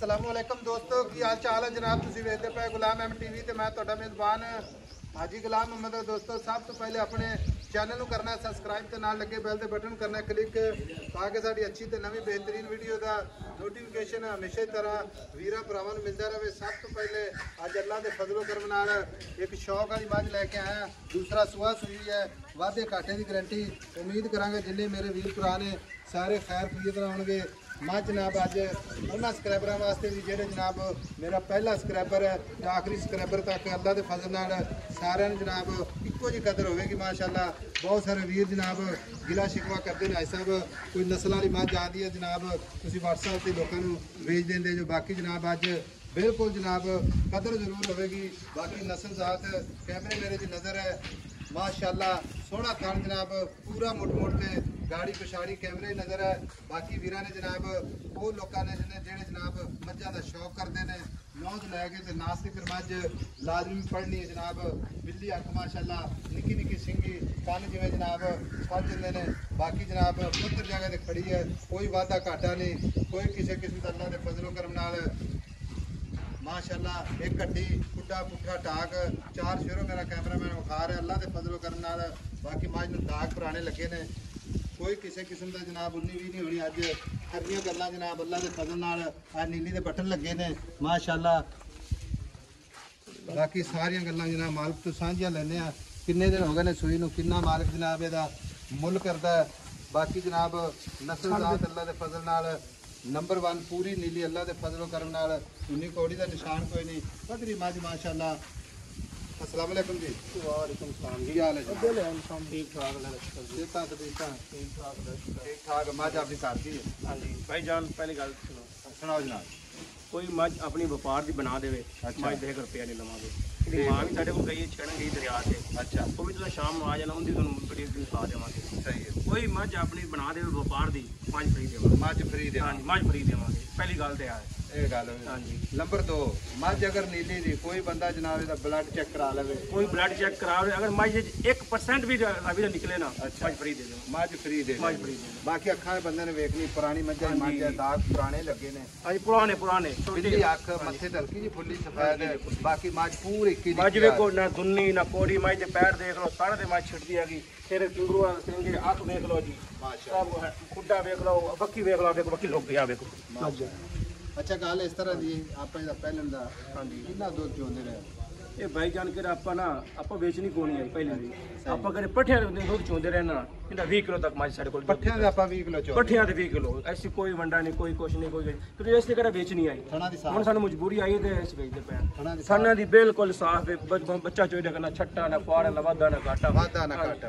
अस्सलामुअलैकुम दोस्तों की हाल चाल है जनाब। तुसीं वेखदे पे गुलाम अहमद टीवी ते मैं तुहाडा मेज़बान हाजी गुलाम अहमद। दोस्तों सब तो पहले अपने चैनल को करना है सबसक्राइब ते नाल लगे बैल दे बटन करना है क्लिक ताकि साडी अच्छी ते नवी बेहतरीन वीडियो का नोटिफिकेशन हमेशा की तरह वीरां भरावां नूं मिलता रहे। सब तो पहले अज अल्लाह के फजलो करम नाल एक शौक वाली मझ लैके आया। दूसरा सुआ सुई है, वाधे घाटे की गारंटी। उम्मीद करांगे जिन्ने मेरे वीर भरा ने सारे खैर खरीद होंगे। मैं जनाब अज उन्होंने सबसक्राइबर वास्ते भी जेडे जनाब मेरा पहला सबसक्राइबर है आखिरी सबसक्राइबर तक अल्लाह के फजल नाल सारे जनाब इको जी कदर होगी माशाअल्लाह। बहुत सारे वीर जनाब गिला शिकवा करते हैं, भाई साहब कोई नस्ल वाली मझ आती है जनाब तुम व्हाट्सएप से लोगों को भेज देंगे जो। बाकी जनाब अज बिल्कुल जनाब कदर जरूर होगी। बाकी नस्ल जात कैमरे मेरे की नज़र है माशाअल्लाह। सोहना थान जनाब पूरा मुट मुट के गाड़ी पिछाड़ी कैमरे नज़र है। बाकी वीरां ने जनाब वो लोगों ने जेडे जनाब मझां का शौक करते हैं नौज लैके तो नास्तिक मझ लाजमी पढ़नी है जनाब। बिल्ली अख माशाअल्लाह निक्की निक्की सिंगी कन जिवें जनाब फल जाते हैं। बाकी जनाब पुत्र जगह ते खड़ी है, कोई वाधा घाटा नहीं, कोई किसी किस्म का अल्लाह के फजलो करम नाल माशाअल्लाह। एक गड्डी पुट्ठा पुट्ठा टाक चार शेरों मेरा कैमरामैन विखा रहा है अल्लाह के फजलो करम नाल। बाकी मझ नूं दाग पुराने लगे ने, कोई किसी किस्म का जनाब उन्नी भी नहीं होनी। अज हरियां गल्लां जनाब अल्लाह के फजल नाल नीली के बटन लगे ने माशाअल्लाह। बाकी सारियां गल्लां जनाब मालिक तो सांझियां लैने आ। किन्ने दिन हो गए ने सूई नूं, किन्ना मालिक जनाब इहदा मुल करदा है। बाकी जनाब नस्ल जात अल्लाह के फजल नाल नंबर 1 पूरी नीली अल्लाह के फजलो करम नाल। उन्नी कौड़ी का निशान कोई नहीं, पधरी मझ माशाअल्लाह। अस्सलाम वालेकुम जी। वालेकुम सलाम जी। हाल है ठीक ठाक ठीक ठाक। मझ आपकी घर दी है? हाँ जी भाई जान पहली गल सुनाओ जनाब। कोई मझ अपनी व्यापार की बना दे मझ 10 रुपया नहीं लवांगे। मां भी साढ़े को गई छड़न गई दरिया से। अच्छा वो भी तुम शाम आ जाना उनकी वीडियो दिखा देवांगे। सही है। कोई मझ अपनी बना दे व्यापार की मझ फ्री देवांगे। मझ फ्री दे? हाँ जी मझ फ्री देवांगे। पहली गल तो है ये गल। हाँ जी। नंबर 2 मझ अगर नीली दी कोई बंदा जनाब दा ब्लड चेक करा ले, कोई ब्लड चेक करा ले, अगर मझ 1% भी रवि निकले ना मझ फ्री दे दो। मझ फ्री दे मझ फ्री दे। बाकी अखा बंदे ने वेखनी पुरानी मझ मझ दाग पुराने लगे ने। हाँ जी पुराने पुराने बिल्ली अख मथे हल्की जी फुल्ली सफेद है। बाकी मझ पूरी की मझ वेखो ना दुन्नी ना कोड़ी मझ के पैर देख लो साढ़े ते मझ छिड़ती हैगी। फिर किंगरू सिंगे अख देख लो जी सब खुड्डा वेख लो बक्की वेख लो देखो बक्की लोग गया वेखो। अच्छा गल इस तरह की आप पहले हाँ जी कितना दुध चोंदे रहे? ये भाई जान के आपा ना आपा बेचनी कोनी है पहले भी आपा करे पट्ठियां दे दूध चोंदे रहना इनका 20 किलो तक मझ सारे कोल पट्ठियां दे आपा 20 किलो चो पट्ठियां दे 20 किलो ऐसी कोई वंडा नहीं कोई कुछ नहीं कोई तो ऐसे करे बेचनी आई हुन सानू मजबूरी आई है ते इस बेचदे पे साना दी बिल्कुल साफ है। बच्चा चोइदा करना छट्टा ना फाड़ ना वादा ना घाटा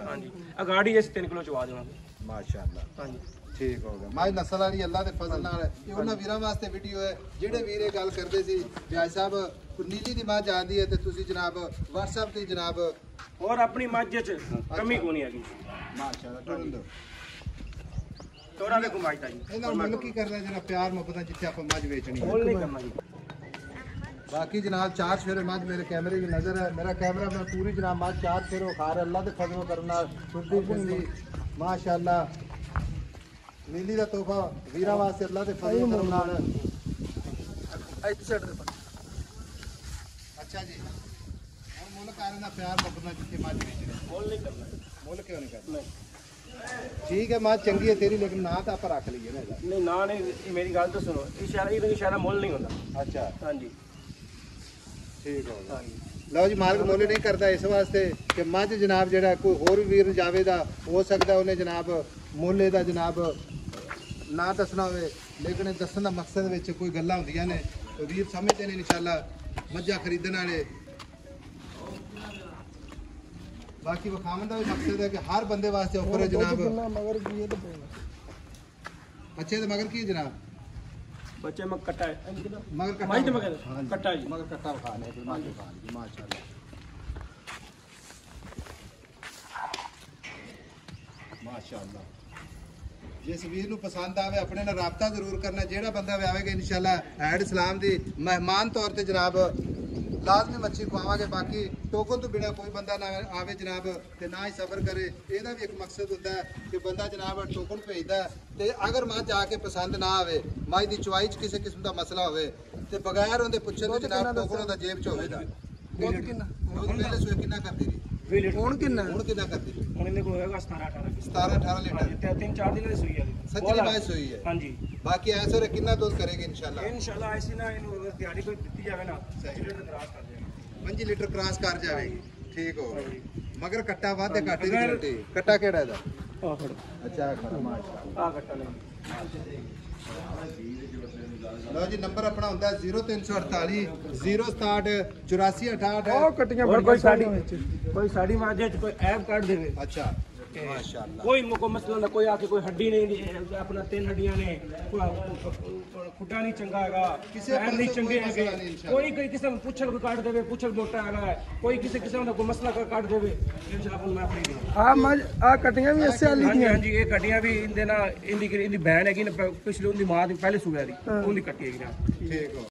हां जी अगाड़ी इस 3 किलो चवा देवांगे माशाअल्लाह। हां जी ठीक हो गया। मझ नस्ल वाली अल्लाह के फजल नाल ये उन्हां वीरां वास्ते वीडियो है जेडे वीर गल करदे सी भाई साहब नीली दी मझ आंदी है ते तुसी जनाब व्हाट्सएप ते जनाब और अपनी मझ च कमी कोनी हैगी माशाअल्लाह। टोरन दो तोरा दे घुमाईता जी इहदा मुल की करदा जरा प्यार मोहब्बत जिथे आप मझ बेचनी मोल नहीं करना जी। बाकी जनाब 4 शेरे मझ मेरे कैमरे की नज़र है। मेरा कैमरा मैं पूरी जनाब मझ 4 शेरों खा रहा अल्लाह के फजल करम नाल सुरदी फिरदी माशाअल्लाह। नीली का तोहफा वीरां वास्ते अल्लाह के फजल करम नाल। अच्छा जी और मुल कारण प्यार मोहब्बत जिथे मझ बेचनी मोल नहीं करना मुल क्यों नहीं करना? ठीक है मझ चंगी है तेरी लेकिन ना तो आप रख लीए ना। नहीं ना नहीं मेरी गल तो सुनो इशारा मोल नहीं होता। अच्छा हाँ जी ठीक हो हाँ जी। लो जी मालिक मुल नहीं करता इस वास्ते कि मझ जनाब जेड़ा कोई होर वीर जावेदा हो सकता उन्हें जनाब मुल एदा जनाब ना दसना हो लेकिन दसन का मकसद विच कोई गल्लां होंदियां ने तो वीर समझते हैं इंशाअल्लाह मझां खरीदण वाले। बाकी विखावन का भी मकसद है कि हर बंदे वास्ते ऑफर है जनाब। अच्छे तो मगर की जनाब बच्चे मग कट्टा है मगर कट्टा मगर कट्टा जी मगर कट्टा खाने माशाअल्लाह माशाअल्लाह। जिस वीर नूं पसंद आवे अपने नाल राबता जरूर करना। जेड़ा बंदा भी आवेगा इंशाअल्लाह ऐड सलाम दी मेहमान तौर ते जनाब ਲਾਜ਼ਮੀ ਮੱਛੀ ਖਵਾਵਾਂਗੇ। ਬਾਕੀ ਟੋਕਨ ਤੋਂ ਬਿਨਾ ਕੋਈ ਬੰਦਾ ਨਾ ਆਵੇ ਜਨਾਬ ਤੇ ਨਾ ਹੀ ਸਬਰ ਕਰੇ। ਇਹਦਾ ਵੀ ਇੱਕ ਮਕਸਦ ਹੁੰਦਾ ਹੈ ਕਿ ਬੰਦਾ ਜਨਾਬ ਟੋਕਨ ਭੇਜਦਾ ਤੇ ਅਗਰ ਮੱਝ ਆ ਕੇ ਪਸੰਦ ਨਾ ਆਵੇ, ਮੱਝ ਦੀ ਚੁਆਈ 'ਚ ਕਿਸੇ ਕਿਸਮ ਦਾ ਮਸਲਾ ਹੋਵੇ ਤੇ ਬਗੈਰ ਉਹਦੇ ਪੁੱਛੇ ਤੋਂ ਜਨਾਬ ਟੋਕਨ ਉਹਦਾ ਜੇਬ 'ਚ ਹੋਵੇਗਾ। ਦੁੱਧ ਕਿੰਨਾ ਪਹਿਲੇ ਸੂਏ ਕਿੰਨਾ ਕਰਦੀ ਰਹੀ? ਹੁਣ ਕਿੰਨਾ ਕਰਦੀ ਰਹੀ? ਹੁਣ ਇਹਦੇ ਕੋਲ ਹੋਏਗਾ 17-18 17-18 ਲੀਟਰ। ਤੇ 3-4 ਦਿਨਾਂ ਦੀ ਸੂਈ ਹੈ ਸੱਚੀ ਬਾਤ ਸੋਈ ਹੈ। ਹਾਂਜੀ ਬਾਕੀ ਐਸੇ ਰੇ ਕਿੰਨਾ ਦੁੱਧ ਕਰੇਗੀ ਇਨਸ਼ਾਅੱਲਾ? ਇਨਸ਼ਾਅੱਲਾ ਐਸੀ ਨਾ ਇਹਨੂੰ ਅਗਰ ਤਿਆਰੀ ਕੋਈ ਦਿੱਤੀ ਜਾਵੇ ਨਾ 5 ਲੀਟਰ ਕਰਾਸ ਕਰ ਜਾਏਗਾ। 5 ਲੀਟਰ ਕ੍ਰਾਸ ਕਰ ਜਾਵੇਗੀ। ਠੀਕ ਹੋ ਮਗਰ ਕੱਟਾ ਵਾਧੇ ਘਾਟੇ ਦੀ ਗਾਰੰਟੀ। ਕੱਟਾ ਕਿਹੜਾ ਇਹਦਾ? ਆਹ ਫੜ ਅੱਛਾ ਖੜਾ ਮਾਸ਼ਾਅੱਲਾ। ਆਹ ਕੱਟਾ ਲੈ ਲਓ ਜੀ ਨੰਬਰ ਆਪਣਾ ਹੁੰਦਾ 0348 067 8468। ਉਹ ਕੱਟੀਆਂ ਹੋਰ ਬੜੀਆਂ ਕੋਈ ਸਾਡੀ ਮਾਝੇ ਚ ਕੋਈ ਐਪ ਕੱਢ ਦੇਵੇ ਅੱਛਾ ਮਾਸ਼ਾਅੱਲਾ। ਕੋਈ ਮੁਕੋ ਮਸਲਾ ਨਾ, ਕੋਈ ਆਕੇ ਕੋਈ ਹੱਡੀ ਨਹੀਂ ਆਪਣਾ 3 ਹੱਡੀਆਂ ਨੇ, ਖੁੱਡਾ ਨਹੀਂ ਚੰਗਾ ਹੈਗਾ, ਕਿਸੇ ਪੈਰ ਨਹੀਂ ਪਾਸੇ ਚੰਗੇ ਕੋਈ ਹੈਗੇ, ਮਸਲਾ ਨਹੀਂ ਇਨਸ਼ਾਅੱਲਾ। ਕੋਈ ਕਿਸਮ ਪੁੱਛਲ ਕੋਈ ਕੱਢ ਦੇਵੇ, ਪੁੱਛਲ ਮੋਟਾ ਹੈਗਾ, ਕੋਈ ਕਿਸੇ ਕਿਸਮ ਦਾ ਕੋਈ ਮਸਲਾ ਕੱਢ ਦੇਵੇ ਇਨਸ਼ਾਅੱਲਾ ਮੈਂ ਫਰੀ ਦੇ। ਆ ਮੱਝ ਆ ਕੱਟੀਆਂ ਵੀ ਇਸੇ ਵਾਲੀ ਹਾਂਜੀ ਦੀਆਂ। ਹਾਂਜੀ ਇਹ ਕੱਟੀਆਂ ਵੀ ਇਹਦੇ ਨਾਲ ਇਹਦੀ ਬਹਿਣ ਹੈਗੀ ਨਾ, ਪਿਛਲੀ ਉਹਦੀ ਮਾਂ ਦੀ ਪਹਿਲੇ ਸੂਬੇ ਦੀ ਉਹਦੀ ਕੱਟੀ ਹੈਗੀ ਨਾ। ਠੀਕ ਹੋ